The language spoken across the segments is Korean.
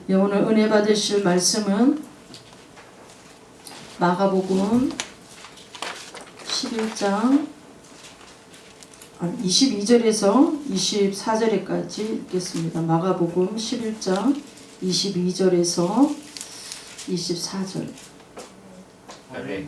예, 오늘 은혜 받으실 말씀은 마가복음 11장 22절에서 24절까지 읽겠습니다. 마가복음 11장 22절에서 24절. 아멘.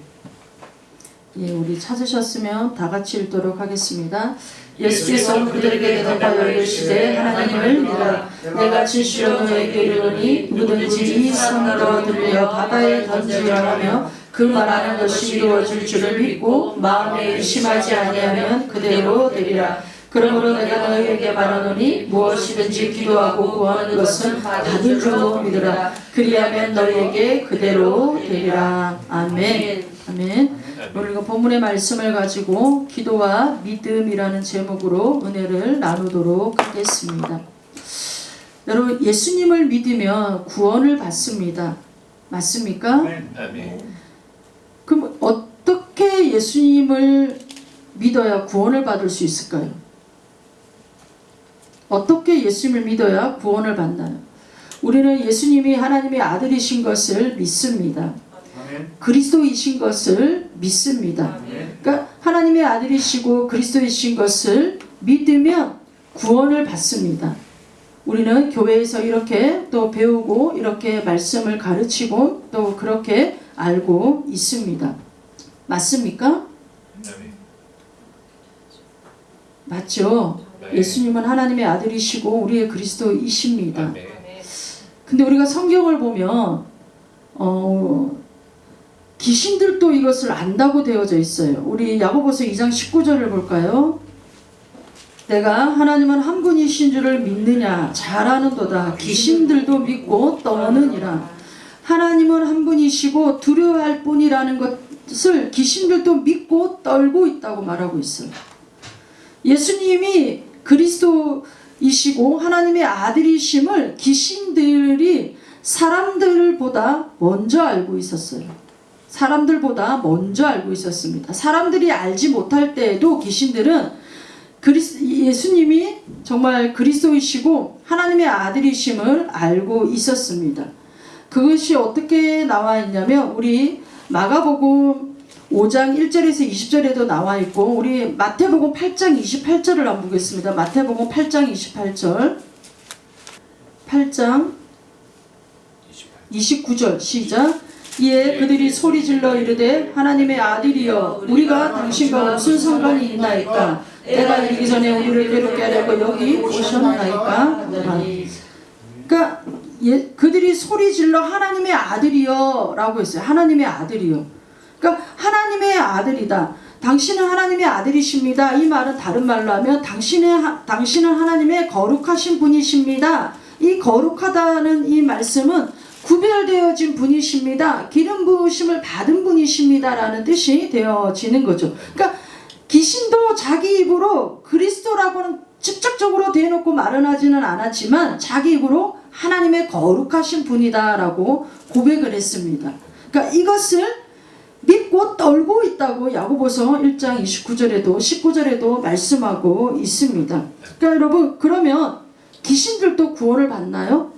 예, 우리 찾으셨으면 다 같이 읽도록 하겠습니다. 예수께서 그들에게 대답하여 이르시되 하나님을 믿으라. 내가 진실로 너에게 이르노니 누구든지 이 산으로 들려 바다에 던지라 하며 그 말하는 것이 이루어질 줄을 믿고 마음에 의심하지 아니하면 그대로 되리라. 그러므로 내가 너희에게 말하노니 무엇이든지 기도하고 구하는 것은 받을 줄로 믿으라. 그리하면 너희에게 그대로 되리라. 아멘. 아멘. 우리가 본문의 말씀을 가지고 기도와 믿음이라는 제목으로 은혜를 나누도록 하겠습니다. 여러분, 예수님을 믿으면 구원을 받습니다. 맞습니까? 아멘. 그럼 어떻게 예수님을 믿어야 구원을 받을 수 있을까요? 어떻게 예수님을 믿어야 구원을 받나요? 우리는 예수님이 하나님의 아들이신 것을 믿습니다. 그리스도이신 것을 믿습니다. 그러니까 하나님의 아들이시고 그리스도이신 것을 믿으면 구원을 받습니다. 우리는 교회에서 이렇게 또 배우고 이렇게 말씀을 가르치고 또 그렇게 알고 있습니다. 맞습니까? 맞죠? 예수님은 하나님의 아들이시고 우리의 그리스도이십니다. 근데 우리가 성경을 보면 귀신들도 이것을 안다고 되어져 있어요. 우리 야고보서 2장 19절을 볼까요? 내가 하나님은 한 분이신 줄을 믿느냐? 잘 아는도다. 귀신들도 믿고 떠느니라. 하나님은 한 분이시고 두려워할 뿐이라는 것을 귀신들도 믿고 떨고 있다고 말하고 있어요. 예수님이 그리스도이시고 하나님의 아들이심을 귀신들이 사람들보다 먼저 알고 있었어요. 사람들보다 먼저 알고 있었습니다. 사람들이 알지 못할 때에도 귀신들은 예수님이 정말 그리스도이시고 하나님의 아들이심을 알고 있었습니다. 그것이 어떻게 나와 있냐면 우리 마가복음 5장 1절에서 20절에도 나와 있고 우리 마태복음 8장 28절을 한번 보겠습니다. 마태복음 8장 28절 8장 29절 시작. 이에 그들이 소리질러 이르되 하나님의 아들이여 우리가 당신과 무슨 상관이 있나이까? 때가 이르기 전에 우리를 괴롭게 하려고 여기 오셨나이까? 그러니까 그들이 소리질러 하나님의 아들이여 라고 했어요. 하나님의 아들이여. 그러니까 하나님의 아들이다. 당신은 하나님의 아들이십니다. 이 말은 다른 말로 하면 당신은 하나님의 거룩하신 분이십니다. 이 거룩하다는 이 말씀은 구별되어진 분이십니다. 기름 부으심을 받은 분이십니다. 라는 뜻이 되어지는 거죠. 그러니까 귀신도 자기 입으로 그리스도라고는 직접적으로 대놓고 말은 하지는 않았지만 자기 입으로 하나님의 거룩하신 분이다 라고 고백을 했습니다. 그러니까 이것을 믿고 떨고 있다고 야고보서 1장 29절에도 19절에도 말씀하고 있습니다. 그러니까 여러분, 그러면 귀신들도 구원을 받나요?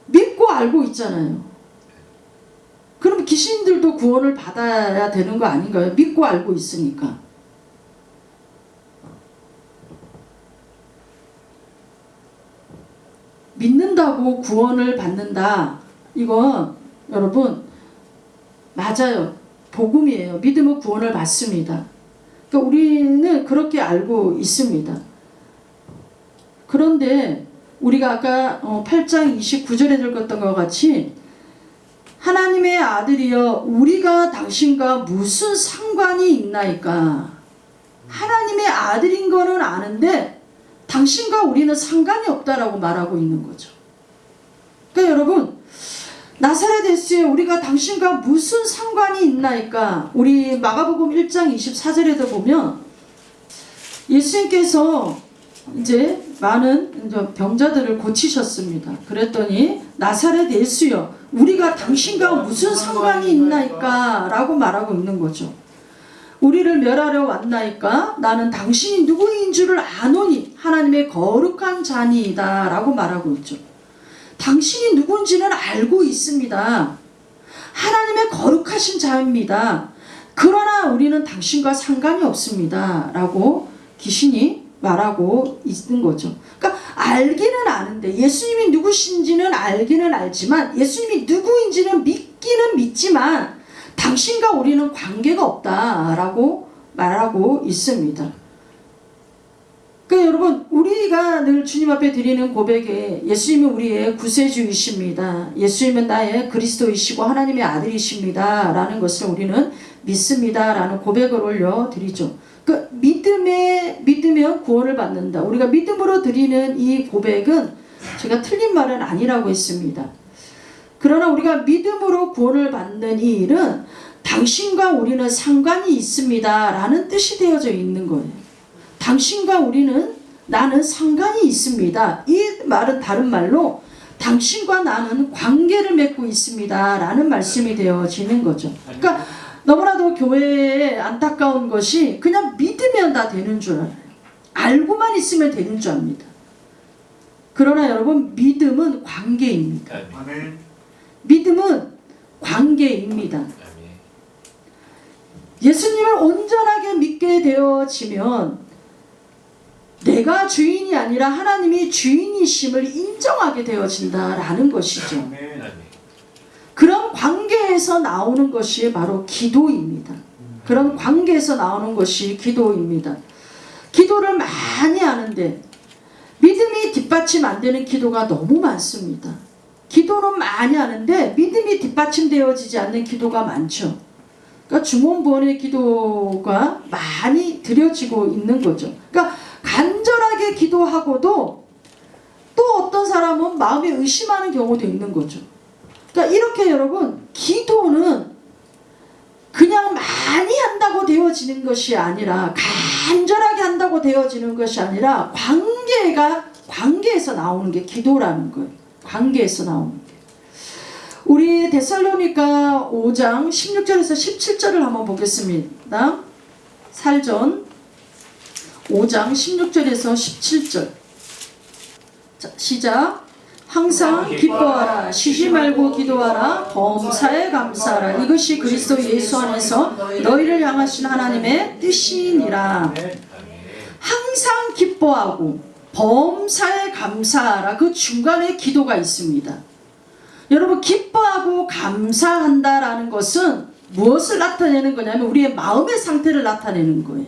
믿고 알고 있잖아요. 그럼 귀신들도 구원을 받아야 되는 거 아닌가요? 믿고 알고 있으니까. 믿는다고 구원을 받는다. 이건 여러분 맞아요. 복음이에요. 믿으면 구원을 받습니다. 그러니까 우리는 그렇게 알고 있습니다. 그런데 우리가 아까 8장 29절에 읽었던 것 같이 하나님의 아들이여 우리가 당신과 무슨 상관이 있나이까? 하나님의 아들인 거는 아는데 당신과 우리는 상관이 없다라고 말하고 있는 거죠. 그러니까 여러분, 나사렛 예수에 우리가 당신과 무슨 상관이 있나이까? 우리 마가복음 1장 24절에도 보면 예수님께서 이제 많은 병자들을 고치셨습니다. 그랬더니 나사렛 예수여 우리가 당신과 무슨 상관이 있나이까? 라고 말하고 있는 거죠. 우리를 멸하려 왔나이까? 나는 당신이 누구인 줄을 아노니 하나님의 거룩한 자니이다 라고 말하고 있죠. 당신이 누군지는 알고 있습니다. 하나님의 거룩하신 자입니다. 그러나 우리는 당신과 상관이 없습니다 라고 귀신이 말하고 있는 거죠. 그러니까 알기는 아는데, 예수님이 누구신지는 알기는 알지만, 예수님이 누구인지는 믿기는 믿지만 당신과 우리는 관계가 없다라고 말하고 있습니다. 그러니까 여러분, 우리가 늘 주님 앞에 드리는 고백에 예수님은 우리의 구세주이십니다. 예수님은 나의 그리스도이시고 하나님의 아들이십니다 라는 것을 우리는 믿습니다 라는 고백을 올려드리죠. 그 믿으면 구원을 받는다. 우리가 믿음으로 드리는 이 고백은 제가 틀린 말은 아니라고 했습니다. 그러나 우리가 믿음으로 구원을 받는 이 일은 당신과 우리는 상관이 있습니다 라는 뜻이 되어져 있는 거예요. 당신과 우리는, 나는 상관이 있습니다. 이 말은 다른 말로 당신과 나는 관계를 맺고 있습니다 라는 말씀이 되어지는 거죠. 그러니까 너무나도 교회에 안타까운 것이 그냥 믿으면 다 되는 줄 알아요. 알고만 있으면 되는 줄 압니다. 그러나 여러분, 믿음은 관계입니다. 아멘. 믿음은 관계입니다. 아멘. 예수님을 온전하게 믿게 되어지면 내가 주인이 아니라 하나님이 주인이심을 인정하게 되어진다라는 것이죠. 아멘. 그런 관계에서 나오는 것이 바로 기도입니다. 그런 관계에서 나오는 것이 기도입니다. 기도를 많이 하는데 믿음이 뒷받침 안 되는 기도가 너무 많습니다. 기도는 많이 하는데 믿음이 뒷받침되어지지 않는 기도가 많죠. 그러니까 중원부원의 기도가 많이 드려지고 있는 거죠. 그러니까 간절하게 기도하고도 또 어떤 사람은 마음에 의심하는 경우도 있는 거죠. 그러니까 이렇게 여러분, 기도는 그냥 많이 한다고 되어지는 것이 아니라, 간절하게 한다고 되어지는 것이 아니라 관계에서 나오는 게 기도라는 거예요. 관계에서 나오는 게. 우리 데살로니가 5장 16절에서 17절을 한번 보겠습니다. 살전 5장 16절에서 17절. 자, 시작. 항상 기뻐하라, 쉬지 말고 기도하라, 범사에 감사하라. 이것이 그리스도 예수 안에서 너희를 향하신 하나님의 뜻이니라. 항상 기뻐하고 범사에 감사하라. 그 중간에 기도가 있습니다. 여러분, 기뻐하고 감사한다라는 것은 무엇을 나타내는 거냐면 우리의 마음의 상태를 나타내는 거예요.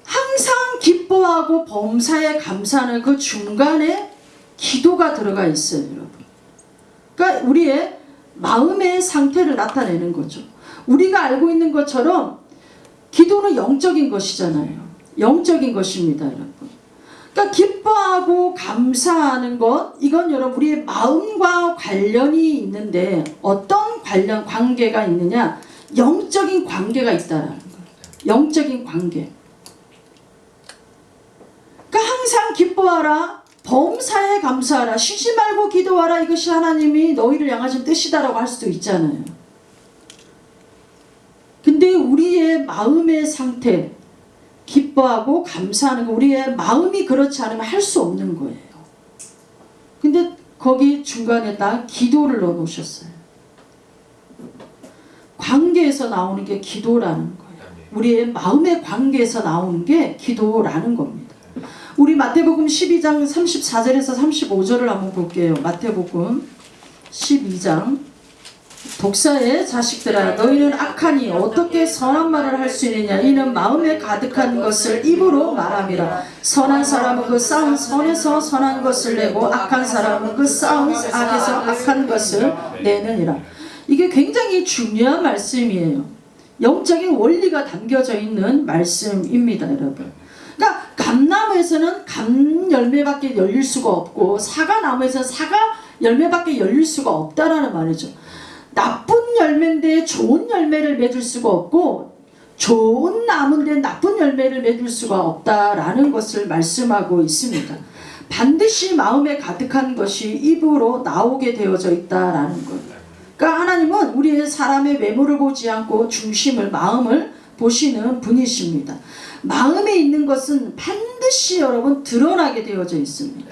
항상 기뻐하고 범사에 감사하는 그 중간에 기도가 들어가 있어요, 여러분. 그러니까 우리의 마음의 상태를 나타내는 거죠. 우리가 알고 있는 것처럼 기도는 영적인 것이잖아요. 영적인 것입니다, 여러분. 그러니까 기뻐하고 감사하는 것, 이건 여러분 우리의 마음과 관련이 있는데 어떤 관계가 있느냐? 영적인 관계가 있다라는 거예요. 영적인 관계. 그러니까 항상 기뻐하라, 범사에 감사하라, 쉬지 말고 기도하라. 이것이 하나님이 너희를 향하신 뜻이다라고 할 수도 있잖아요. 근데 우리의 마음의 상태, 기뻐하고 감사하는 거, 우리의 마음이 그렇지 않으면 할 수 없는 거예요. 근데 거기 중간에다 기도를 넣어 놓으셨어요. 관계에서 나오는 게 기도라는 거예요. 우리의 마음의 관계에서 나오는 게 기도라는 겁니다. 우리 마태복음 12장 34절에서 35절을 한번 볼게요. 마태복음 12장. 독사의 자식들아, 너희는 악하니 어떻게 선한 말을 할 수 있느냐? 이는 마음에 가득한 것을 입으로 말함이라. 선한 사람은 그 쌓은 선에서 선한 것을 내고 악한 사람은 그 쌓은 악에서 악한 것을 내느니라. 이게 굉장히 중요한 말씀이에요. 영적인 원리가 담겨져 있는 말씀입니다, 여러분. 그러니까 감나무에서는 감 열매밖에 열릴 수가 없고 사과나무에서는 사과 열매밖에 열릴 수가 없다라는 말이죠. 나쁜 열매인데 좋은 열매를 맺을 수가 없고 좋은 나무인데 나쁜 열매를 맺을 수가 없다라는 것을 말씀하고 있습니다. 반드시 마음에 가득한 것이 입으로 나오게 되어져 있다라는 거예요. 그러니까 하나님은 우리의 사람의 외모를 보지 않고 중심을, 마음을 보시는 분이십니다. 마음에 있는 것은 반드시 여러분 드러나게 되어져 있습니다.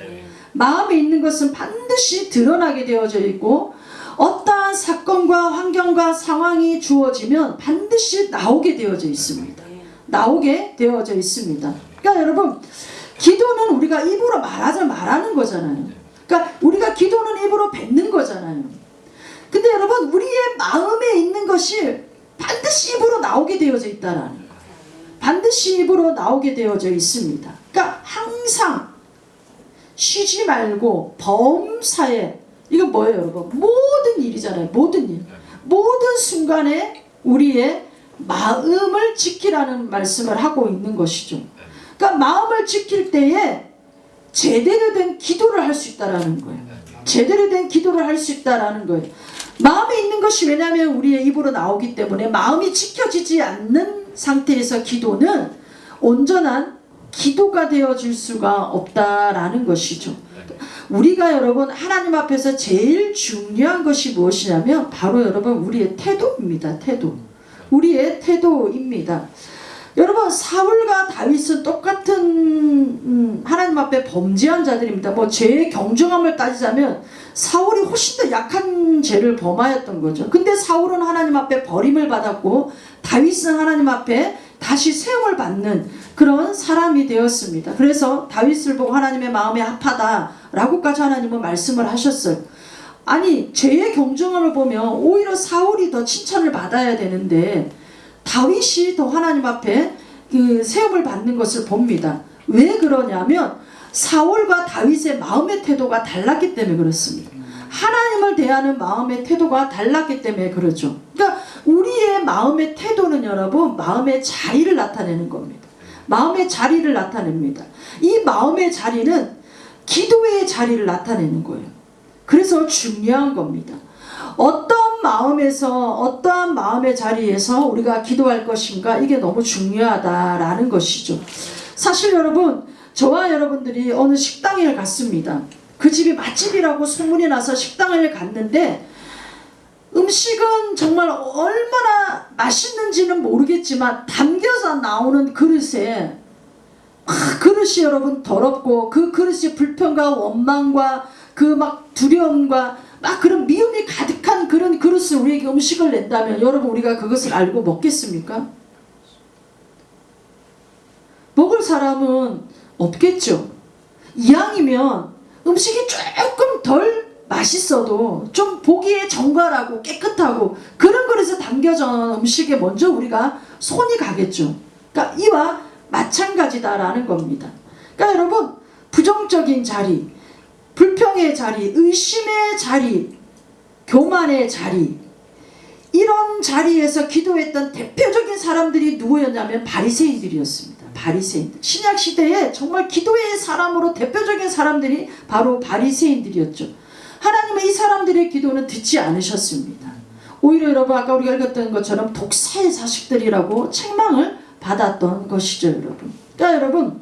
마음에 있는 것은 반드시 드러나게 되어져 있고 어떠한 사건과 환경과 상황이 주어지면 반드시 나오게 되어져 있습니다. 나오게 되어져 있습니다. 그러니까 여러분, 기도는 우리가 입으로 말하는 거잖아요. 그러니까 우리가 기도는 입으로 뱉는 거잖아요. 근데 여러분, 우리의 마음에 있는 것이 반드시 입으로 나오게 되어져 있다라는 거예요. 반드시 입으로 나오게 되어져 있습니다. 그러니까 항상 쉬지 말고 범사에, 이거 뭐예요 여러분? 모든 일이잖아요. 모든 일, 모든 순간에 우리의 마음을 지키라는 말씀을 하고 있는 것이죠. 그러니까 마음을 지킬 때에 제대로 된 기도를 할 수 있다라는 거예요. 제대로 된 기도를 할 수 있다라는 거예요. 마음에 있는 것이, 왜냐하면 우리의 입으로 나오기 때문에 마음이 지켜지지 않는 상태에서 기도는 온전한 기도가 되어질 수가 없다라는 것이죠. 우리가 여러분 하나님 앞에서 제일 중요한 것이 무엇이냐면 바로 여러분 우리의 태도입니다. 태도. 우리의 태도입니다. 여러분, 사울과 다윗은 똑같은 하나님 앞에 범죄한 자들입니다. 뭐 죄의 경중함을 따지자면 사울이 훨씬 더 약한 죄를 범하였던 거죠. 근데 사울은 하나님 앞에 버림을 받았고 다윗은 하나님 앞에 다시 세움을 받는 그런 사람이 되었습니다. 그래서 다윗을 보고 하나님의 마음에 합하다라고까지 하나님은 말씀을 하셨어요. 아니, 죄의 경중함을 보면 오히려 사울이 더 칭찬을 받아야 되는데 다윗이 더 하나님 앞에 그 세움을 받는 것을 봅니다. 왜 그러냐면 사울과 다윗의 마음의 태도가 달랐기 때문에 그렇습니다. 하나님을 대하는 마음의 태도가 달랐기 때문에 그렇죠. 그러니까 우리의 마음의 태도는 여러분 마음의 자리를 나타내는 겁니다. 마음의 자리를 나타냅니다. 이 마음의 자리는 기도의 자리를 나타내는 거예요. 그래서 중요한 겁니다. 어떠한 마음에서, 어떠한 마음의 자리에서 우리가 기도할 것인가, 이게 너무 중요하다라는 것이죠. 사실 여러분, 저와 여러분들이 어느 식당에 갔습니다. 그 집이 맛집이라고 소문이 나서 식당을 갔는데 음식은 정말 얼마나 맛있는지는 모르겠지만 담겨서 나오는 그릇에 그릇이 여러분 더럽고 그 그릇이 불평과 원망과 그 막 두려움과 막 그런 미움이 가득한 그런 그릇을 우리에게 음식을 낸다면 여러분 우리가 그것을 알고 먹겠습니까? 먹을 사람은 없겠죠. 이왕이면 음식이 조금 덜 맛있어도 좀 보기에 정갈하고 깨끗하고 그런 그릇에 담겨져 음식에 먼저 우리가 손이 가겠죠. 그러니까 이와 마찬가지다라는 겁니다. 그러니까 여러분, 부정적인 자리, 불평의 자리, 의심의 자리, 교만의 자리, 이런 자리에서 기도했던 대표적인 사람들이 누구였냐면 바리새인들이었습니다. 바리새인들. 신약 시대에 정말 기도의 사람으로 대표적인 사람들이 바로 바리새인들이었죠. 하나님은 이 사람들의 기도는 듣지 않으셨습니다. 오히려 여러분 아까 우리가 읽었던 것처럼 독사의 자식들이라고 책망을 받았던 것이죠, 여러분. 그러니까 여러분,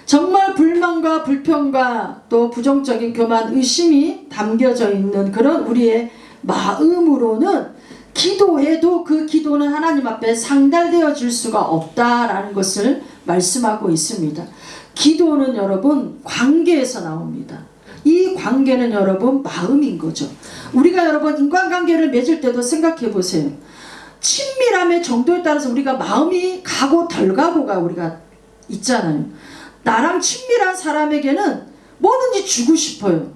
정말 불만과 불평과 또 부정적인 교만, 의심이 담겨져 있는 그런 우리의 마음으로는 기도해도 그 기도는 하나님 앞에 상달되어 줄 수가 없다라는 것을 말씀하고 있습니다. 기도는 여러분 관계에서 나옵니다. 이 관계는 여러분 마음인 거죠. 우리가 여러분 인간관계를 맺을 때도 생각해 보세요. 친밀함의 정도에 따라서 우리가 마음이 가고 덜 가고가 우리가 있잖아요. 나랑 친밀한 사람에게는 뭐든지 주고 싶어요.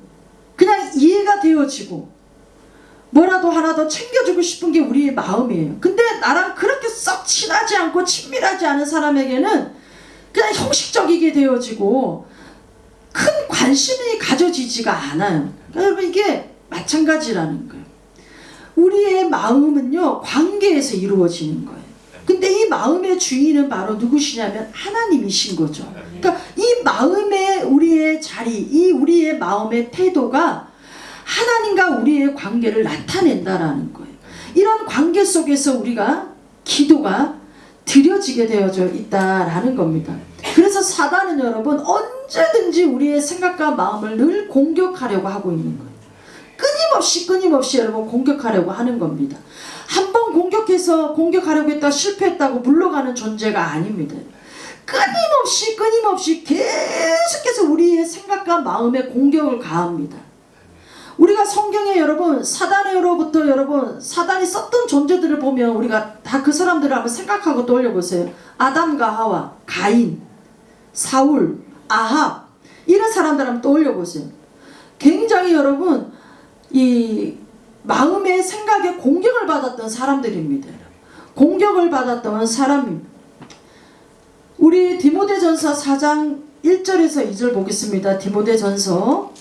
그냥 이해가 되어지고 뭐라도 하나 더 챙겨주고 싶은 게 우리의 마음이에요. 근데 나랑 그렇게 썩 친하지 않고 친밀하지 않은 사람에게는 그냥 형식적이게 되어지고 큰 관심이 가져지지가 않아요. 그러니까 여러분 이게 마찬가지라는 거예요. 우리의 마음은요 관계에서 이루어지는 거예요. 근데 이 마음의 주인은 바로 누구시냐면 하나님이신 거죠. 그러니까 이 마음의 우리의 자리, 이 우리의 마음의 태도가 하나님과 우리의 관계를 나타낸다라는 거예요. 이런 관계 속에서 우리가 기도가 드려지게 되어져 있다라는 겁니다. 그래서 사단은 여러분 언제든지 우리의 생각과 마음을 늘 공격하려고 하고 있는 거예요. 끊임없이 여러분 공격하려고 하는 겁니다. 한 번 공격하려고 했다 실패했다고 물러가는 존재가 아닙니다. 끊임없이 계속해서 우리의 생각과 마음에 공격을 가합니다. 우리가 성경에 여러분 사단으로부터 여러분 사단이 썼던 존재들을 보면 우리가 다 그 사람들을 한번 생각하고 떠올려보세요. 아담과 하와, 가인, 사울, 아합 이런 사람들 한번 떠올려보세요. 굉장히 여러분 이 마음의 생각에 공격을 받았던 사람들입니다. 공격을 받았던 사람입니다. 우리 디모데전서 4장 1절에서 2절 보겠습니다. 디모데전서.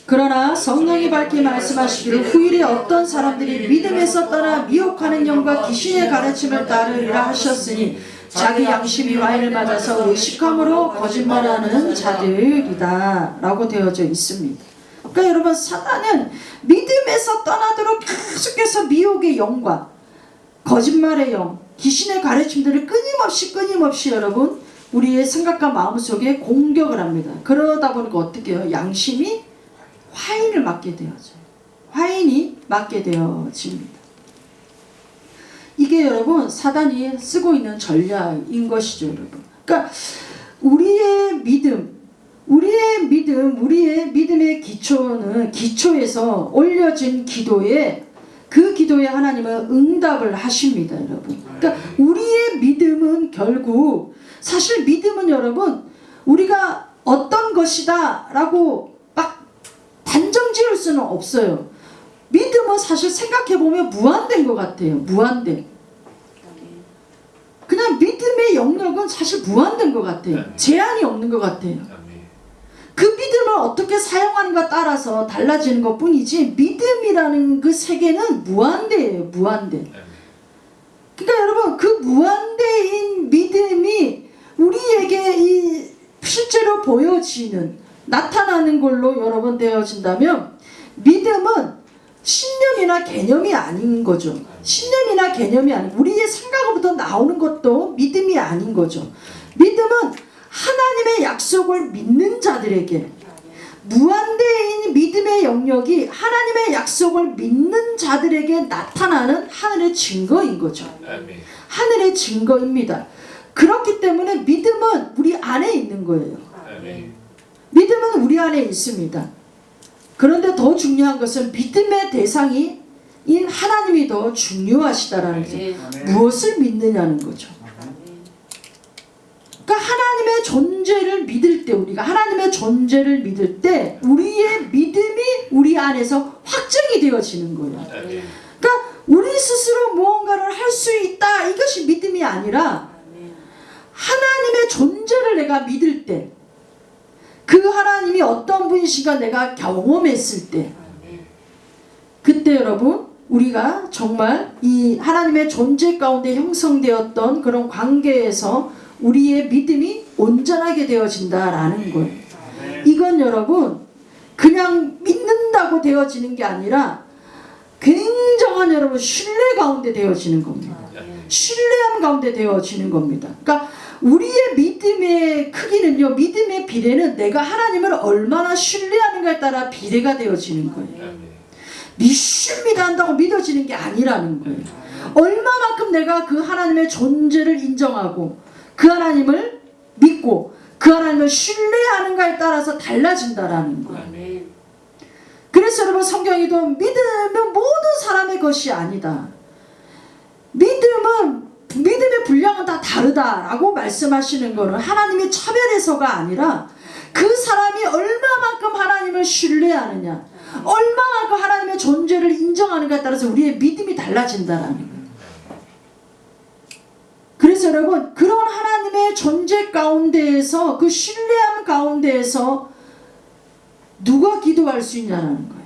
그러나 성령이 밝히 말씀하시기를 후일에 어떤 사람들이 믿음에서 떠나 미혹하는 영과 귀신의 가르침을 따르리라 하셨으니 자기 양심이 와인을 맞아서 의식함으로 거짓말하는 자들이다 라고 되어져 있습니다. 그러니까 여러분 사단은 믿음에서 떠나도록 계속해서 미혹의 영과 거짓말의 영, 귀신의 가르침들을 끊임없이 여러분 우리의 생각과 마음속에 공격을 합니다. 그러다 보니까 어떻게 해요? 양심이 화인을 맞게 되어져요. 화인이 맞게 되어집니다. 이게 여러분 사단이 쓰고 있는 전략인 것이죠, 여러분. 그러니까 우리의 믿음의 기초는 기초에서 올려진 기도에 그 기도에 하나님은 응답을 하십니다, 여러분. 그러니까 우리의 믿음은 결국 사실 믿음은 여러분 우리가 어떤 것이다라고 막 단정 지을 수는 없어요. 믿음은 사실 생각해보면 무한대인 것 같아요. 무한대. 그냥 믿음의 영역은 사실 무한대인 것 같아요. 제한이 없는 것 같아요. 그 믿음을 어떻게 사용하는가 따라서 달라지는 것 뿐이지 믿음이라는 그 세계는 무한대예요. 무한대. 그러니까 여러분 그 무한대인 믿음이 우리에게 이 실제로 보여지는 나타나는 걸로 여러분 되어진다면 믿음은 신념이나 개념이 아닌 거죠. 신념이나 개념이 아닌 우리의 생각으로부터 나오는 것도 믿음이 아닌 거죠. 믿음은 하나님의 약속을 믿는 자들에게 무한대인 믿음의 영역이 하나님의 약속을 믿는 자들에게 나타나는 하늘의 증거인 거죠. 하늘의 증거입니다. 그렇기 때문에 믿음은 우리 안에 있는 거예요. 믿음은 우리 안에 있습니다. 그런데 더 중요한 것은 믿음의 대상인 하나님이 더 중요하시다라는 거죠. 무엇을 믿느냐는 거죠. 그러니까 하나님의 존재를 믿을 때 우리가 하나님의 존재를 믿을 때 우리의 믿음이 우리 안에서 확정이 되어지는 거예요. 그러니까 우리 스스로 무언가를 할 수 있다 이것이 믿음이 아니라 하나님의 존재를 내가 믿을 때 그 하나님이 어떤 분이신가 내가 경험했을 때 그때 여러분 우리가 정말 이 하나님의 존재 가운데 형성되었던 그런 관계에서 우리의 믿음이 온전하게 되어진다라는 거예요. 이건 여러분 그냥 믿는다고 되어지는 게 아니라 굉장한 여러분 신뢰 가운데 되어지는 겁니다. 신뢰함 가운데 되어지는 겁니다. 그러니까 우리의 믿음의 크기는요, 믿음의 비례는 내가 하나님을 얼마나 신뢰하는가에 따라 비례가 되어지는 거예요. 믿습니다 한다고 믿어지는 게 아니라는 거예요. 얼마만큼 내가 그 하나님의 존재를 인정하고 그 하나님을 믿고 그 하나님을 신뢰하는가에 따라서 달라진다라는 거예요. 그래서 여러분 성경에도 믿음은 모든 사람의 것이 아니다. 믿음의 분량은 다 다르다라고 말씀하시는 것은 하나님의 차별해서가 아니라 그 사람이 얼마만큼 하나님을 신뢰하느냐 얼마만큼 하나님의 존재를 인정하는가에 따라서 우리의 믿음이 달라진다라는 거예요. 그래서 여러분 그런 하나님의 존재 가운데에서 그 신뢰함 가운데에서 누가 기도할 수 있냐는 거예요.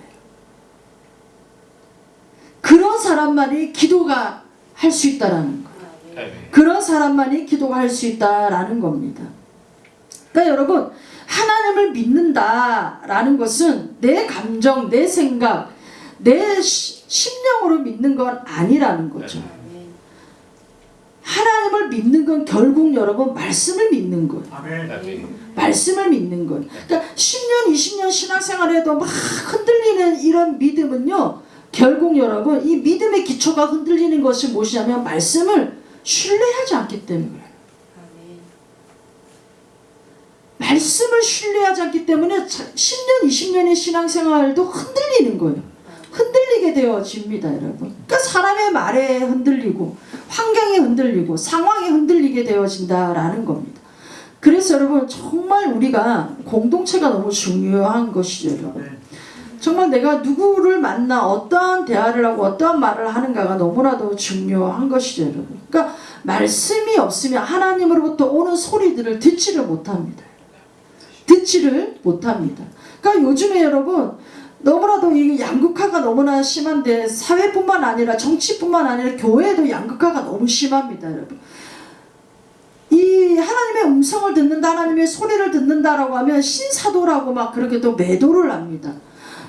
그런 사람만이 기도가 할 수 있다라는 거예요. 그런 사람만이 기도가 할 수 있다라는 겁니다. 그러니까 여러분 하나님을 믿는다라는 것은 내 감정, 내 생각, 내 심령으로 믿는 건 아니라는 거죠. 하나님을 믿는 건 결국 여러분 말씀을 믿는 거예요. 아멘. 말씀을 믿는 거예요. 그러니까 10년, 20년 신앙생활에도 막 흔들리는 이런 믿음은요, 결국 여러분 이 믿음의 기초가 흔들리는 것이 무엇이냐면 말씀을 신뢰하지 않기 때문에. 말씀을 신뢰하지 않기 때문에 10년, 20년의 신앙생활도 흔들리는 거예요. 흔들리게 되어집니다, 여러분. 그러니까 사람의 말에 흔들리고 환경에 흔들리고 상황에 흔들리게 되어진다라는 겁니다. 그래서 여러분 정말 우리가 공동체가 너무 중요한 것이죠, 여러분. 정말 내가 누구를 만나 어떠한 대화를 하고 어떠한 말을 하는가가 너무나도 중요한 것이죠, 여러분. 그러니까 말씀이 없으면 하나님으로부터 오는 소리들을 듣지를 못합니다. 듣지를 못합니다. 그러니까 요즘에 여러분 너무나도 이 양극화가 너무나 심한데 사회뿐만 아니라 정치뿐만 아니라 교회도 양극화가 너무 심합니다, 여러분. 이 하나님의 음성을 듣는다, 하나님의 소리를 듣는다라고 하면 신사도라고 막 그렇게 또 매도를 합니다.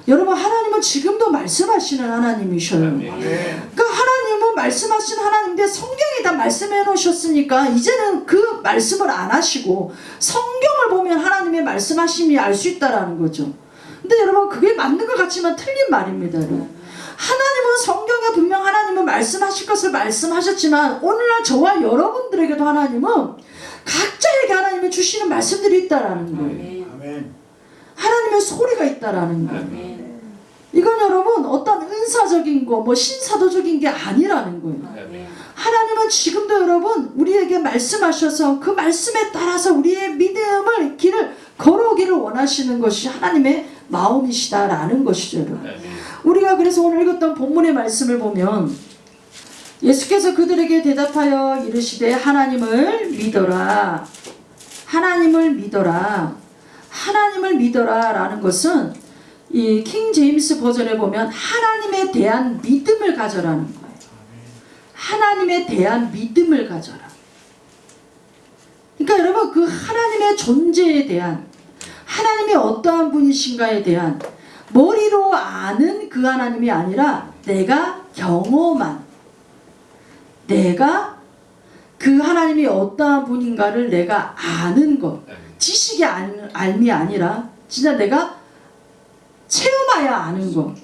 여러분 하나님은 지금도 말씀하시는 하나님이셔요. 그러니까 하나님은 말씀하시는 하나님인데 성경에 다 말씀해 놓으셨으니까 이제는 그 말씀을 안 하시고 성경을 보면 하나님의 말씀하심이 알 수 있다라는 거죠. 근데 여러분 그게 맞는 것 같지만 틀린 말입니다, 여러분. 하나님은 성경에 분명 하나님은 말씀하실 것을 말씀하셨지만 오늘날 저와 여러분들에게도 하나님은 각자에게 하나님이 주시는 말씀들이 있다라는 거예요. 하나님의 소리가 있다라는 거예요. 이건 여러분 어떤 은사적인 거, 뭐 신사도적인 게 아니라는 거예요. 하나님은 지금도 여러분 우리에게 말씀하셔서 그 말씀에 따라서 우리의 믿음을 길을 걸어오기를 원하시는 것이 하나님의 마음이시다라는 것이죠, 여러분. 우리가 그래서 오늘 읽었던 본문의 말씀을 보면 예수께서 그들에게 대답하여 이르시되 하나님을 믿어라. 하나님을 믿어라. 하나님을 믿어라 라는 것은 이 킹 제임스 버전에 보면 하나님에 대한 믿음을 가져라는 거예요. 하나님에 대한 믿음을 가져라. 그러니까 여러분 그 하나님의 존재에 대한 하나님이 어떠한 분이신가에 대한 머리로 아는 그 하나님이 아니라 내가 경험한 내가 그 하나님이 어떠한 분인가를 내가 아는 것 지식의 알미 아니라 진짜 내가 체험하여 아는 것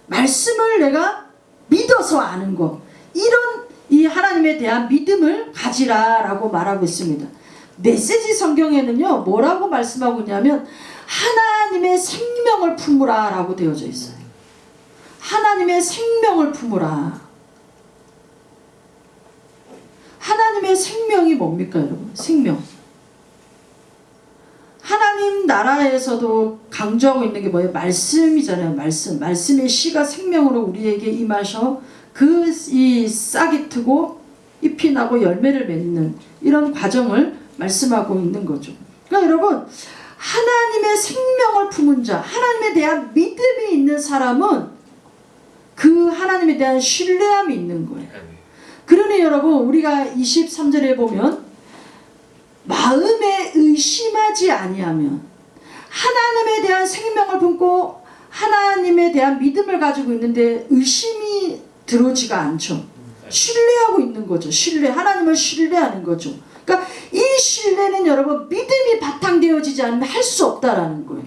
말씀을 내가 믿어서 아는 것 이런 이 하나님에 대한 믿음을 가지라라고 말하고 있습니다. 메시지 성경에는요 뭐라고 말씀하고 있냐면 하나님의 생명을 품으라 라고 되어져 있어요. 하나님의 생명을 품으라. 하나님의 생명이 뭡니까 여러분? 생명. 하나님 나라에서도 강조하고 있는 게 뭐예요? 말씀이잖아요. 말씀. 말씀의 씨가 생명으로 우리에게 임하셔 그 이 싹이 트고 잎이 나고 열매를 맺는 이런 과정을 말씀하고 있는 거죠. 그러니까 여러분 하나님의 생명을 품은 자, 하나님에 대한 믿음이 있는 사람은 그 하나님에 대한 신뢰함이 있는 거예요. 그러니 여러분 우리가 23절에 보면 마음에 의심하지 아니하면 하나님에 대한 생명을 품고 하나님에 대한 믿음을 가지고 있는데 의심이 들어오지가 않죠. 신뢰하고 있는 거죠. 신뢰, 하나님을 신뢰하는 거죠. 그러니까 이 신뢰는 여러분 믿음이 바탕되어지지 않으면 할 수 없다라는 거예요.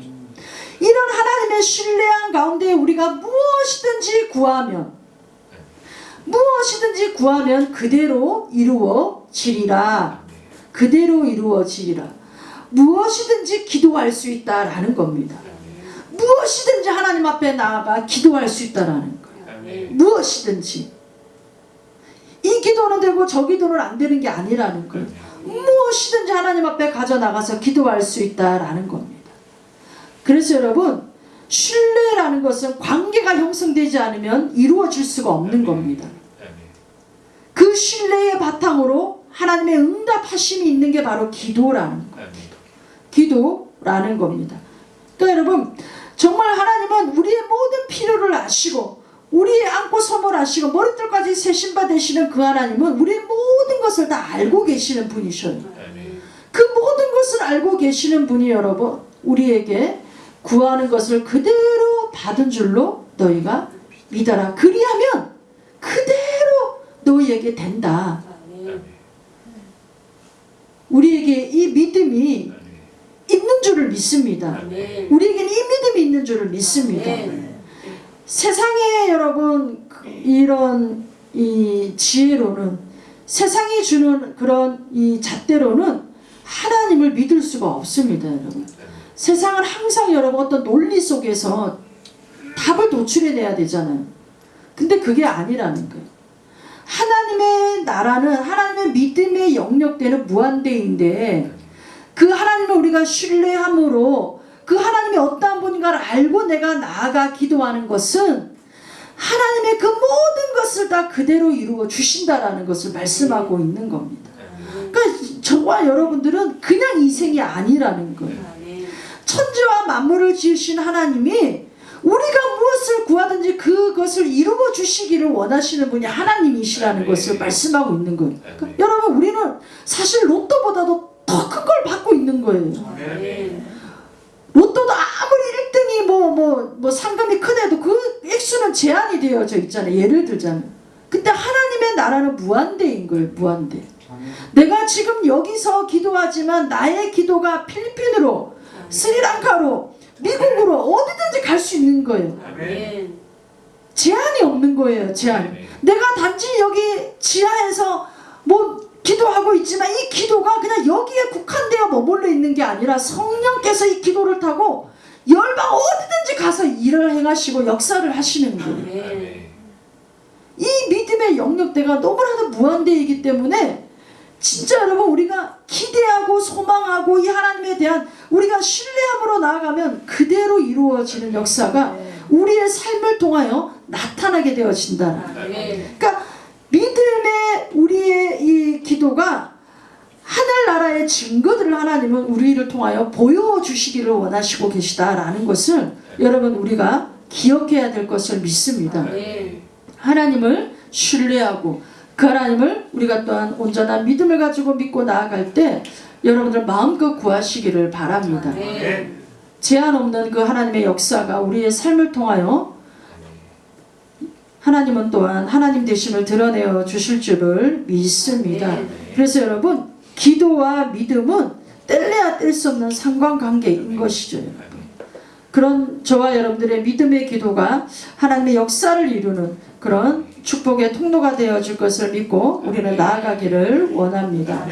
이런 하나님의 신뢰한 가운데 우리가 무엇이든지 구하면 그대로 이루어지리라. 그대로 이루어지리라. 무엇이든지 기도할 수 있다라는 겁니다. 무엇이든지 하나님 앞에 나아가 기도할 수 있다라는 거예요. 무엇이든지. 이 기도는 되고 저 기도는 안 되는 게 아니라는 거예요. 무엇이든지 하나님 앞에 가져나가서 기도할 수 있다라는 겁니다. 그래서 여러분 신뢰라는 것은 관계가 형성되지 않으면 이루어질 수가 없는 겁니다. 그 신뢰의 바탕으로 하나님의 응답하심이 있는 게 바로 기도라는 겁니다. 기도라는 겁니다. 그러니까 여러분 정말 하나님은 우리의 모든 필요를 아시고 우리의 안고 섬을 아시고 머리털까지 세신바 되시는 그 하나님은 우리의 모든 것을 다 알고 계시는 분이셔요. 그 모든 것을 알고 계시는 분이 여러분 우리에게 구하는 것을 그대로 받은 줄로 너희가 믿어라. 그리하면 그대로 너희에게 된다. 우리에게 이 믿음이 있는 줄을 믿습니다. 아멘. 우리에게는 이 믿음이 있는 줄을 믿습니다. 아멘. 세상에 여러분 이런 이 지혜로는, 세상이 주는 그런 이 잣대로는 하나님을 믿을 수가 없습니다, 여러분. 세상은 항상 여러분 어떤 논리 속에서 답을 도출해내야 되잖아요. 근데 그게 아니라는 거예요. 하나님의 나라는 하나님의 믿음의 영역대는 무한대인데, 그 하나님을 우리가 신뢰함으로 그 하나님이 어떠한 분인가를 알고 내가 나아가 기도하는 것은 하나님의 그 모든 것을 다 그대로 이루어 주신다라는 것을 말씀하고 있는 겁니다. 그러니까 저와 여러분들은 그냥 인생이 아니라는 거예요. 아멘. 천지와 만물을 지으신 하나님이 우리가 무엇을 구하든지 그것을 이루어 주시기를 원하시는 분이 하나님이시라는 것을 말씀하고 있는 거예요. 그러니까 여러분, 우리는 사실 로또보다도 더 큰 걸 받고 있는 거예요. 아멘. 로또도 아무리 1등이 뭐 상금이 크대도 그 액수는 제한이 되어져 있잖아요. 예를 들자면. 근데 하나님의 나라는 무한대인 거예요. 무한대. 내가 지금 여기서 기도하지만 나의 기도가 필리핀으로, 스리랑카로, 미국으로 어디든지 갈 수 있는 거예요. 아멘. 제한이 없는 거예요. 제한. 내가 단지 여기 지하에서 뭐 기도하고 있지만 이 기도가 그냥 여기에 국한되어 머물러 있는 게 아니라 성령께서 이 기도를 타고 열방 어디든지 가서 일을 행하시고 역사를 하시는 거예요. 아멘. 이 믿음의 영역대가 너무나도 무한대이기 때문에 진짜 여러분, 우리가 기대하고 소망하고 이 하나님에 대한 우리가 신뢰함으로 나아가면 그대로 이루어지는 역사가 우리의 삶을 통하여 나타나게 되어진다. 아멘. 그러니까 믿음의 우리의 이 기도가 하늘나라의 증거들을 하나님은 우리를 통하여 보여주시기를 원하시고 계시다라는 것을 여러분, 우리가 기억해야 될 것을 믿습니다. 아멘. 하나님을 신뢰하고 그 하나님을 우리가 또한 온전한 믿음을 가지고 믿고 나아갈 때 여러분들 마음껏 구하시기를 바랍니다. 아멘. 제한 없는 그 하나님의 역사가 우리의 삶을 통하여 하나님은 또한 하나님 되심을 드러내어 주실 줄을 믿습니다. 그래서 여러분, 기도와 믿음은 뗄래야 뗄 수 없는 상관관계인 것이죠. 여러분. 그런 저와 여러분들의 믿음의 기도가 하나님의 역사를 이루는 그런 축복의 통로가 되어줄 것을 믿고 우리는 나아가기를 원합니다.